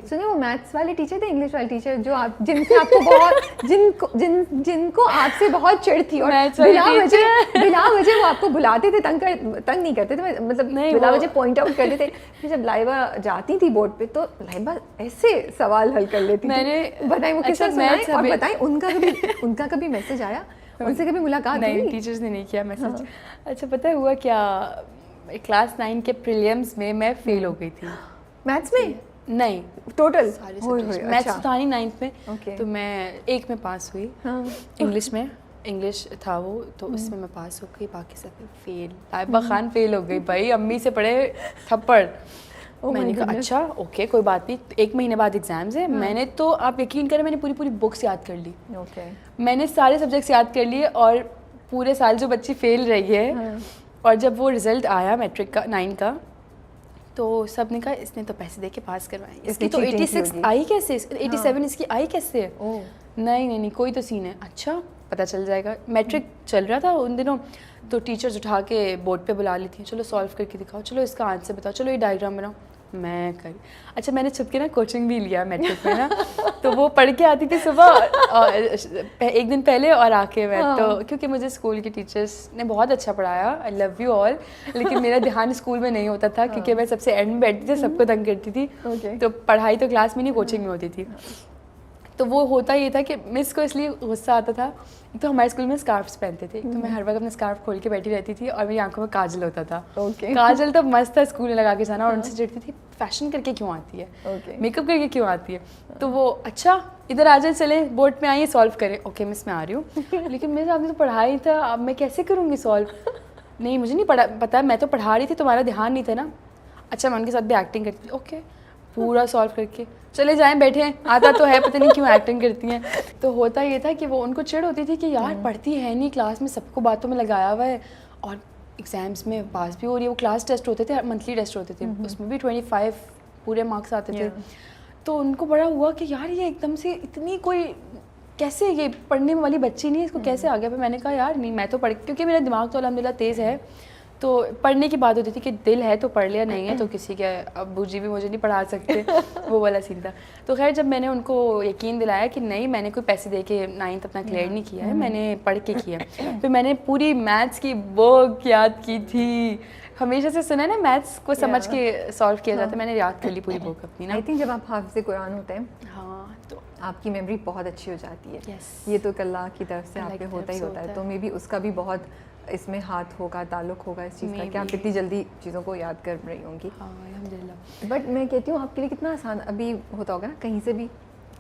सुनिए वो मैथ्स वाले टीचर थे, इंग्लिश वाले टीचर जो आप जिनसे आपको बहुत जिनको आपसे बहुत चिढ़ थी और बिना वजह वो आपको बुलाते थे, तंग नहीं करते थे, मतलब बिना वजह पॉइंट आउट करते थे। फिर जब लाइबा जाती थी बोर्ड पे तो लाइबा ऐसे सवाल हल कर लेती थी। बताएं वो किससे सुनाएं और बताएं उनका कभी मैसेज आया, उनसे कभी मुलाकात हुई? नहीं, टीचर्स ने नहीं किया मैसेज। अच्छा पता है हुआ क्या, क्लास 9 के प्रीलिम्स में मैं फेल हो गई थी। मैथ्स में? नहीं, टोटल मैथ्स तो था नहीं 9th में, तो मैं एक में पास हुई। इंग्लिश में, इंग्लिश था वो, तो उसमें मैं पास हो गई, बाकी सब फेल। लाइबा खान फेल हो गई भाई, अम्मी से पड़े थप्पड़। मैंने कहा अच्छा ओके कोई बात नहीं, 1 महीने बाद एग्जाम्स है। मैंने तो आप यकीन करें मैंने पूरी बुक्स याद कर ली। मैंने सारे सब्जेक्ट्स याद कर लिए और पूरे साल जो बच्ची फेल रही है और जब वो रिजल्ट आया मैट्रिक का 9 का, तो सब ने कहा इसने तो पैसे दे के पास करवाए, इसकी तो 86 आई कैसे, 87 इसकी आई कैसे? नहीं कोई तो सीन है। अच्छा पता चल जाएगा। मैट्रिक चल रहा था उन दिनों, तो टीचर्स उठा के बोर्ड पे बुला ली थी, चलो सॉल्व करके दिखाओ, चलो इसका आंसर बताओ, चलो ये डायग्राम बनाओ। मैं करी। अच्छा मैंने छुप के ना कोचिंग भी लिया मैट्रिक में ना, तो वो पढ़ के आती थी सुबह एक दिन पहले और आके मैं तो, क्योंकि मुझे स्कूल के टीचर्स ने बहुत अच्छा पढ़ाया, आई लव यू ऑल, लेकिन मेरा ध्यान स्कूल में नहीं होता था क्योंकि मैं सबसे एंड में बैठती थी, सबको तंग करती थी। तो पढ़ाई तो क्लास में नहीं, कोचिंग में होती थी। तो वो होता ये था कि मिस को इसलिए गुस्सा आता था, तो हमारे स्कूल में स्कार्फ्स पहनते थे, तो मैं हर वक्त अपना स्कार्फ खोल के बैठी रहती थी और मेरी आंखों में काजल होता था। काजल तो मस्त था स्कूल में लगा के जाना, और उनसे चिढ़ती थी फैशन करके क्यों आती है, मेकअप करके क्यों आती है। तो वो अच्छा इधर आ जाए, चले बोर्ड में आइए सॉल्व करें। ओके मिस मैं आ रही हूँ, लेकिन मेरे आपने तो पढ़ाई था, अब मैं कैसे करूँगी सॉल्व? नहीं मुझे नहीं पता, मैं तो पढ़ा रही थी, तुम्हारा ध्यान नहीं था ना। अच्छा मैं उनके साथ भी एक्टिंग करती थी, ओके पूरा सॉल्व करके चले जाएं, बैठे हैं, आता तो है, पता नहीं क्यों एक्टिंग करती हैं। तो होता ये था कि वो उनको चिढ़ होती थी कि यार पढ़ती है नहीं, क्लास में सबको बातों में लगाया हुआ है और एग्जाम्स में पास भी हो रही है। वो क्लास टेस्ट होते थे, मंथली टेस्ट होते थे, उसमें भी 25 पूरे मार्क्स आते थे। तो उनको बड़ा हुआ कि यार ये एकदम से इतनी कोई कैसे, ये पढ़ने वाली बच्ची नहीं है, इसको कैसे आ गया। फिर मैंने कहा यार नहीं मैं तो पढ़, क्योंकि मेरा दिमाग तो अल्हम्दुलिल्लाह तेज़ है, तो पढ़ने की बात होती थी कि दिल है तो पढ़ लिया, नहीं है तो किसी के अब्बू जी भी मुझे नहीं पढ़ा सकते, वो वाला सीन था। तो खैर जब मैंने उनको यकीन दिलाया कि नहीं मैंने कोई पैसे दे के 9th अपना क्लियर नहीं किया है, मैंने पढ़ के किया, फिर मैंने पूरी मैथ्स की बुक याद की थी। हमेशा से सुना है ना मैथ्स को समझ के सॉल्व किया जाता है, मैंने याद कर ली पूरी बुक अपनी ना। आई थिंक जब आप हाफ़िज़ कुरान होते हैं हाँ तो आपकी मेमोरी बहुत अच्छी हो जाती है। ये तो अल्लाह की तरफ से आप पे होता ही होता है, तो मे बी उसका भी बहुत इसमें हाथ होगा, ताल्लुक़ होगा इस चीज़ का कि आप इतनी जल्दी चीज़ों को याद कर रही होंगी। हाँ अल्हम्दुलिल्लाह। बट मैं कहती हूँ आपके लिए कितना आसान अभी होता होगा ना, कहीं से भी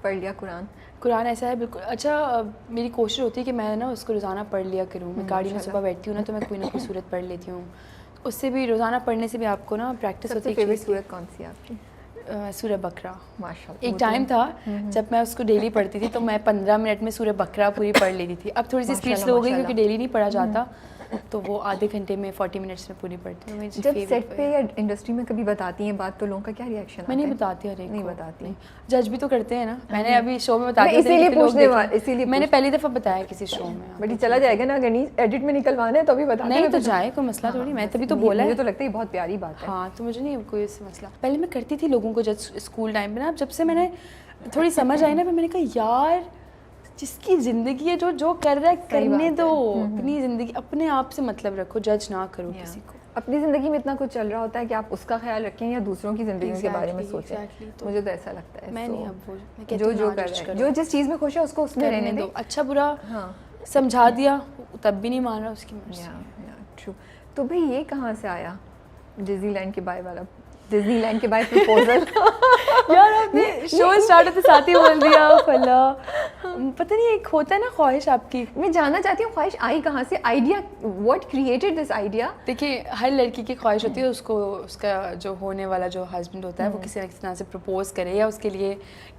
पढ़ लिया कुरान ऐसा है बिल्कुल। अच्छा मेरी कोशिश होती है कि मैं ना उसको रोज़ाना पढ़ लिया करूँ। मैं गाड़ी में सुबह बैठती हूँ ना, तो मैं कोई ना कोई सूरत पढ़ लेती हूँ। उससे भी रोज़ाना पढ़ने से भी आपको ना प्रैक्टिस होती है। फेवरेट सूरत कौन सी है आपकी? सूरह बकरा। माशाल्लाह। एक टाइम था जब मैं उसको डेली पढ़ती थी, तो मैं 15 मिनट में सूरह बकरा पूरी पढ़ लेती थी। अब थोड़ी सी स्पीड स्लो हो गई क्योंकि डेली नहीं पढ़ा जाता, तो वो आधे घंटे में 40 मिनट्स में पूरी पढ़ती हूँ। जब सेट पे या इंडस्ट्री में कभी बताती हैं बात, तो लोगों का क्या रिएक्शन? मैं नहीं बताती, हर एक नहीं बताती, जज भी तो करते हैं ना। मैंने अभी शो में बता दिया, इसीलिए मैंने पहली दफ़ा बताया किसी शो में। बट चला जाएगा ना, अगर एडिट में निकलवाना है तो अभी बता नहीं तो जाए, कोई मसला थोड़ी, मैं तभी तो बोला है। मुझे तो लगता है बहुत प्यारी बात है। हाँ तो मुझे नहीं कोई इससे मसला। पहले मैं करती थी लोगों को जज स्कूल टाइम में ना, जब से मैंने थोड़ी समझ आई ना, मैंने कहा यार जिसकी ज़िंदगी है जो कर रहा है करने दो, अपनी ज़िंदगी अपने आप से मतलब रखो, जज ना करो किसी को। अपनी ज़िंदगी में इतना कुछ चल रहा होता है कि आप उसका ख्याल रखें या दूसरों की ज़िंदगी के बारे में सोचें। तो मुझे तो ऐसा लगता है मैं नहीं, अब वो जो कर रहा है, जो जिस चीज़ में खुश है उसको उसमें रहने दो। अच्छा बुरा समझा दिया तब भी नहीं मान रहा, उसकी मर्ज़ी। ट्रू। तो भाई ये कहाँ से आया डिज्नीलैंड के बाय वाला, डिज्नीलैंड के बाय प्रपोजल? यार आपने शो स्टार्ट होते साथ ही बोल दिया फला। पता नहीं एक होता है ना ख्वाहिश आपकी। मैं जानना चाहती हूँ ख्वाहिश आई कहाँ से, idea, what created this idea? देखिए हर लड़की की ख्वाहिश होती है उसको उसका जो होने वाला जो हस्बैंड होता है वो किसी न किसी तरह से प्रपोज करे या उसके लिए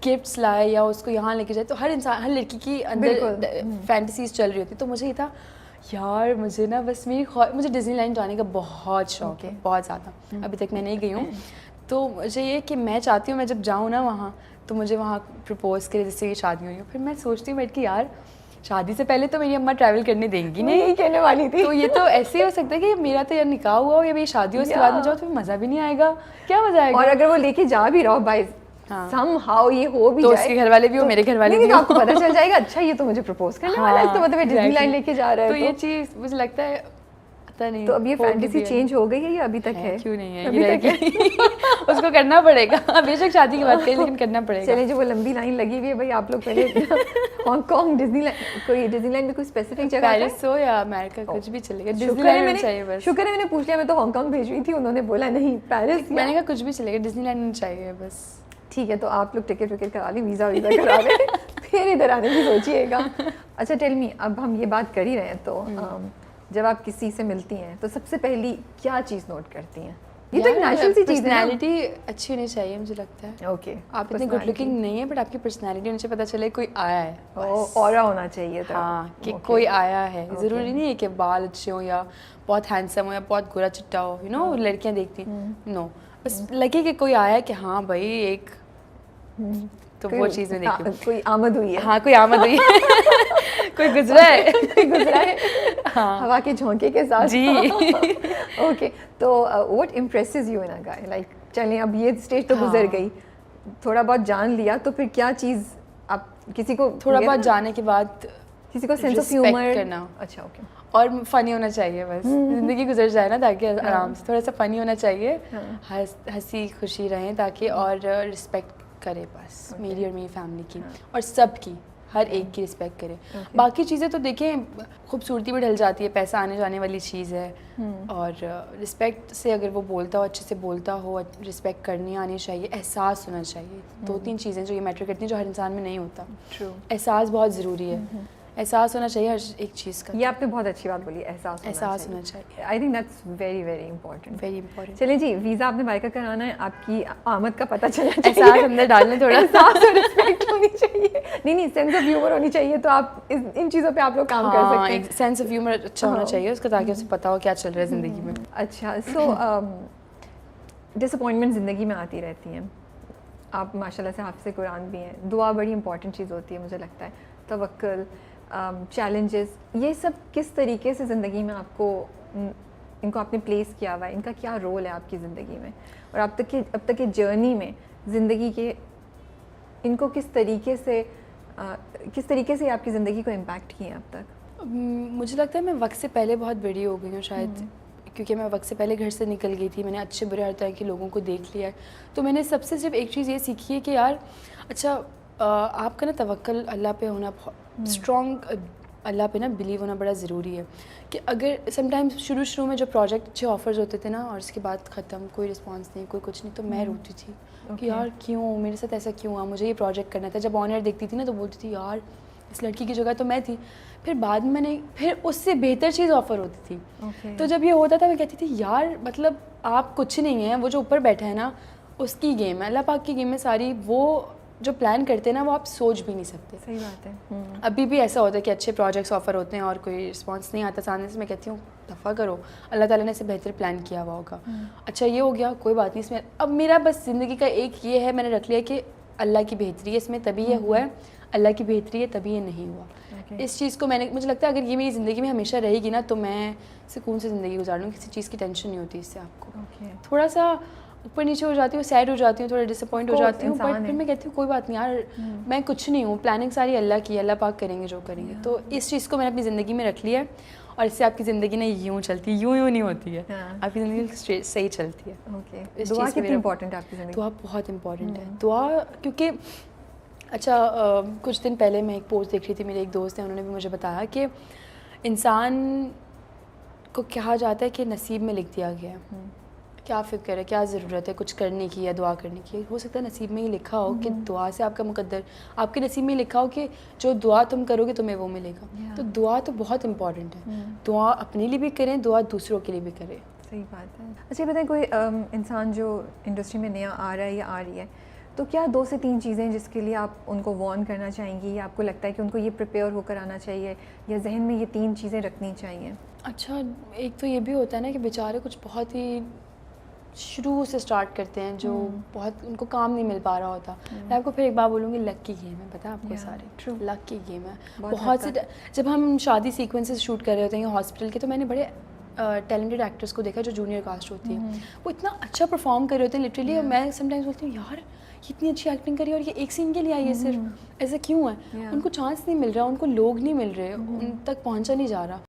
गिफ्ट्स लाए या उसको यहाँ लेके जाए। तो हर इंसान, हर लड़की की अंदर फैंटेसीज चल रही होती। तो मुझे ये था यार मुझे ना बस मुझे डिज्नीलैंड जाने का बहुत शौक है, बहुत ज़्यादा। अभी तक मैं नहीं गई हूँ, तो मुझे ये कि मैं चाहती हूँ मैं जब जाऊँ ना वहाँ तो मुझे वहाँ प्रपोज करे, जैसे ये शादी हुई हो। फिर मैं सोचती हूँ बैठ के यार शादी से पहले तो मेरी अम्मा ट्रैवल करने देंगी नहीं, यही कहने वाली थी। तो ये तो ऐसे ही हो सकता है कि मेरा तो यार निकाह हुआ हो या मेरी शादी हो, उसके बाद में जाओ तो मज़ा भी नहीं आएगा। क्या मज़ा आएगा? और अगर वो लेके जा भी रहो बाय somehow ये हो भी तो जाए, उसके घर वाले भी हो, मेरे घर वाले भी तो हो, आपको पता चल जाएगा अच्छा ये तो मुझे प्रपोज करने वाला है, तो मतलब डिज्नीलैंड लेके जा रहा है। तो ये चीज़ मुझे लगता है पता नहीं। तो अब ये फैंटेसी चेंज हो गई है या अभी तक है? क्यों नहीं है, ये रहेगी। उसको करना पड़ेगा, बेशक शादी की बात करें लेकिन करना पड़ेगा। चलिए जो वो लंबी लाइन लगी हुई है भाई, आप लोग पहले हांगकांग डिज्नीलैंड में कोई स्पेसिफिक जगह है? पेरिस हो या अमेरिका कुछ भी चलेगा, डिज्नीलैंड में चाहिए बस। शुक्र है मैंने पूछ लिया, मैं तो हांगकांग भेज रही थी, उन्होंने बोला नहीं पेरिस। मैंने कहा कुछ भी चलेगा, डिज्नीलैंड में चाहिए बस। ठीक है, तो आप लोग टिकट विकेट करा लें, वीज़ा करा लें, फिर इधर आने की सोचिएगा। अच्छा टेल मी, अब हम ये बात कर ही रहे हैं तो जब आप किसी से मिलती हैं तो सबसे पहली क्या चीज़ नोट करती हैं? ये तो एक नेचुरल सी चीज़ है। पर्सनैलिटी अच्छी होनी चाहिए मुझे लगता है। ओके, आप इतने गुड लुकिंग नहीं है बट आपकी पर्सनैलिटी होनी चाहिए, पता चले कोई आया है, ऑरा होना चाहिए था। हाँ कि कोई आया है। ज़रूरी नहीं है कि बाल अच्छे हो या बहुत हैंडसम हो या बहुत गोरा चिट्टा हो, यू नो लड़कियाँ देखती नो, बस लगे कि कोई आया कि हाँ भाई एक, तो वो चीज़ में देखी कोई आमद हुई है। हाँ कोई आमद हुई है, कोई गुजरा है, कोई गुजरा है, हाँ हवा के झोंके के साथ जी। ओके, तो what impresses you in a guy? Like चलें अब ये स्टेज तो गुजर गई, थोड़ा बहुत जान लिया, तो फिर क्या चीज़ आप किसी को थोड़ा बहुत जाने के बाद किसी को सेंस ऑफ ह्यूमर करना। अच्छा ओके, और फनी होना चाहिए बस, जिंदगी गुजर जाए ना ताकि आराम से, थोड़ा सा फनी होना चाहिए, हंसी खुशी रहें ताकि, और रिस्पेक्ट करे बस मेरी और मेरी फैमिली की और सबकी, हर एक की रिस्पेक्ट करे। बाकी चीज़ें तो देखें खूबसूरती में ढल जाती है, पैसा आने जाने वाली चीज़ है, और रिस्पेक्ट से अगर वो बोलता हो, अच्छे से बोलता हो, रिस्पेक्ट करनी आनी चाहिए, एहसास होना चाहिए। 2-3 चीज़ें जो ये मैटर करती हैं जो हर इंसान में नहीं होता। एहसास बहुत ज़रूरी है, एहसास होना चाहिए हर एक चीज़ का। ये आपने बहुत अच्छी बात बोली, एहसास होना चाहिए। I think that's very very important, very important. चलिए जी, वीज़ा आपने बाय कराना है, आपकी आमद का पता चलना चाहिए, एहसास अंदर डालने, थोड़ा एहसास और रिस्पेक्ट होनी चाहिए, नहीं सेंस ऑफ ह्यूमर होनी चाहिए, तो आप इन चीज़ों पे आप लोग काम कर सकते हैं। सेंस ऑफ ह्यूमर अच्छा होना चाहिए उसका, ताकि उसे पता हो क्या चल रहा है ज़िंदगी में। अच्छा, सो डिसअपॉइंटमेंट ज़िंदगी में आती रहती हैं, आप माशाल्लाह से हाफ़िज़ कुरान भी हैं, दुआ बड़ी इंपॉर्टेंट चीज़ होती है मुझे लगता है, तवक्कुल, चैलेंजेस, ये सब किस तरीके से ज़िंदगी में आपको इनको आपने प्लेस किया हुआ है, इनका क्या रोल है आपकी ज़िंदगी में, और अब तक के जर्नी में ज़िंदगी के इनको किस तरीके से आपकी ज़िंदगी को इम्पैक्ट किए अब तक? मुझे लगता है मैं वक्त से पहले बहुत बड़ी हो गई हूँ शायद, क्योंकि मैं वक्त से पहले घर से निकल गई थी, मैंने अच्छे बुरे हर तरह के लोगों को देख लिया है, तो मैंने सबसे सिर्फ एक चीज़ ये सीखी है कि यार अच्छा आपका ना तवक्कुल अल्लाह पे होना, स्ट्रॉन्ग अल्लाह पे ना बिलीव होना बड़ा ज़रूरी है। कि अगर समटाइम्स शुरू में जो प्रोजेक्ट अच्छे ऑफर्स होते थे ना, और उसके बाद ख़त्म, कोई रिस्पांस नहीं, कोई कुछ नहीं, तो मैं रोती थी कि यार क्यों मेरे साथ ऐसा क्यों हुआ, मुझे ये प्रोजेक्ट करना था। जब ऑनर देखती थी ना तो बोलती थी यार इस लड़की की जगह तो मैं थी। फिर बाद में मैंने फिर उससे बेहतर चीज़ ऑफ़र होती थी, तो जब ये होता था मैं कहती थी यार मतलब आप कुछ नहीं है, वो जो ऊपर बैठा है ना उसकी गेम है, अल्लाह पाक की गेम है सारी, वो जो प्लान करते हैं ना वो आप सोच भी नहीं सकते। सही बात है। अभी भी ऐसा होता है कि अच्छे प्रोजेक्ट्स ऑफर होते हैं और कोई रिस्पांस नहीं आता सामने से, मैं कहती हूँ दफ़ा करो, अल्लाह ताला ने इसे बेहतर प्लान किया हुआ होगा। अच्छा ये हो गया, कोई बात नहीं, इसमें अब मेरा बस ज़िंदगी का एक ये है, मैंने रख लिया कि अल्लाह की बेहतरी है इसमें, तभी ये हुआ है, अल्लाह की बेहतरी है तभी ये नहीं हुआ। इस चीज़ को मुझे लगता है अगर ये मेरी ज़िंदगी में हमेशा रहेगी ना तो मैं सुकून से ज़िंदगी गुजार लूँ, किसी चीज़ की टेंशन नहीं होती इससे आपको। थोड़ा सा ऊपर नीचे हो जाती हूँ, सैड हो जाती हूँ, थोड़ा डिसअपॉइंट हो जाती हूँ, बट फिर मैं कहती हूँ कोई बात नहीं यार, मैं कुछ नहीं हूँ, प्लानिंग सारी अल्लाह की, अल्लाह पाक करेंगे जो करेंगे। तो इस चीज़ को मैंने अपनी ज़िंदगी में रख लिया है, और इससे आपकी ज़िंदगी ने यूँ चलती, यूँ नहीं होती है, आपकी ज़िंदगी सही चलती है। दुआ कितनी इंपॉर्टेंट है आपकी ज़िंदगी? दुआ बहुत इंपॉर्टेंट है। दुआ क्योंकि अच्छा कुछ दिन पहले मैं एक पोस्ट देख रही थी, मेरे एक दोस्त हैं, उन्होंने भी मुझे बताया कि इंसान को कहा जाता है कि नसीब में लिख दिया गया है, क्या फ़िक्र है, क्या ज़रूरत है कुछ करने की या दुआ करने की। हो सकता है नसीब में ही लिखा हो कि दुआ से आपका मुकद्दर, आपके नसीब में ही लिखा हो कि जो दुआ तुम करोगे तुम्हें वो मिलेगा। तो दुआ तो बहुत इंपॉर्टेंट है, दुआ अपने लिए भी करें, दुआ दूसरों के लिए भी करें। सही बात है। अच्छा बताएं, कोई इंसान जो इंडस्ट्री में नया आ रहा है या आ रही है, तो क्या 2 से 3 चीज़ें जिसके लिए आप उनको वार्न करना चाहेंगी, या आपको लगता है कि उनको ये प्रिपेयर होकर आना चाहिए, या जहन में ये 3 चीज़ें रखनी चाहिए? अच्छा एक तो ये भी होता है ना कि बेचारे कुछ बहुत ही शुरू से स्टार्ट करते हैं जो बहुत उनको काम नहीं मिल पा रहा होता। मैं आपको फिर एक बार बोलूँगी, लक की गेम है, पता है आपको सारे, लक की गेम है। बहुत से जब हम शादी सीक्वेंसेस शूट कर रहे होते हैं हॉस्पिटल के, तो मैंने बड़े टैलेंटेड एक्टर्स को देखा जो जूनियर कास्ट होती है, वो इतना अच्छा परफॉर्म कर रहे होते हैं लिटरली। मैं समटाइम्स बोलती हूँ यार ये इतनी अच्छी एक्टिंग करी और ये एक सीन के लिए आई है सिर्फ, ऐसा क्यों है? उनको चांस नहीं मिल रहा, उनको लोग नहीं मिल रहे, उन तक पहुंचा नहीं जा रहा।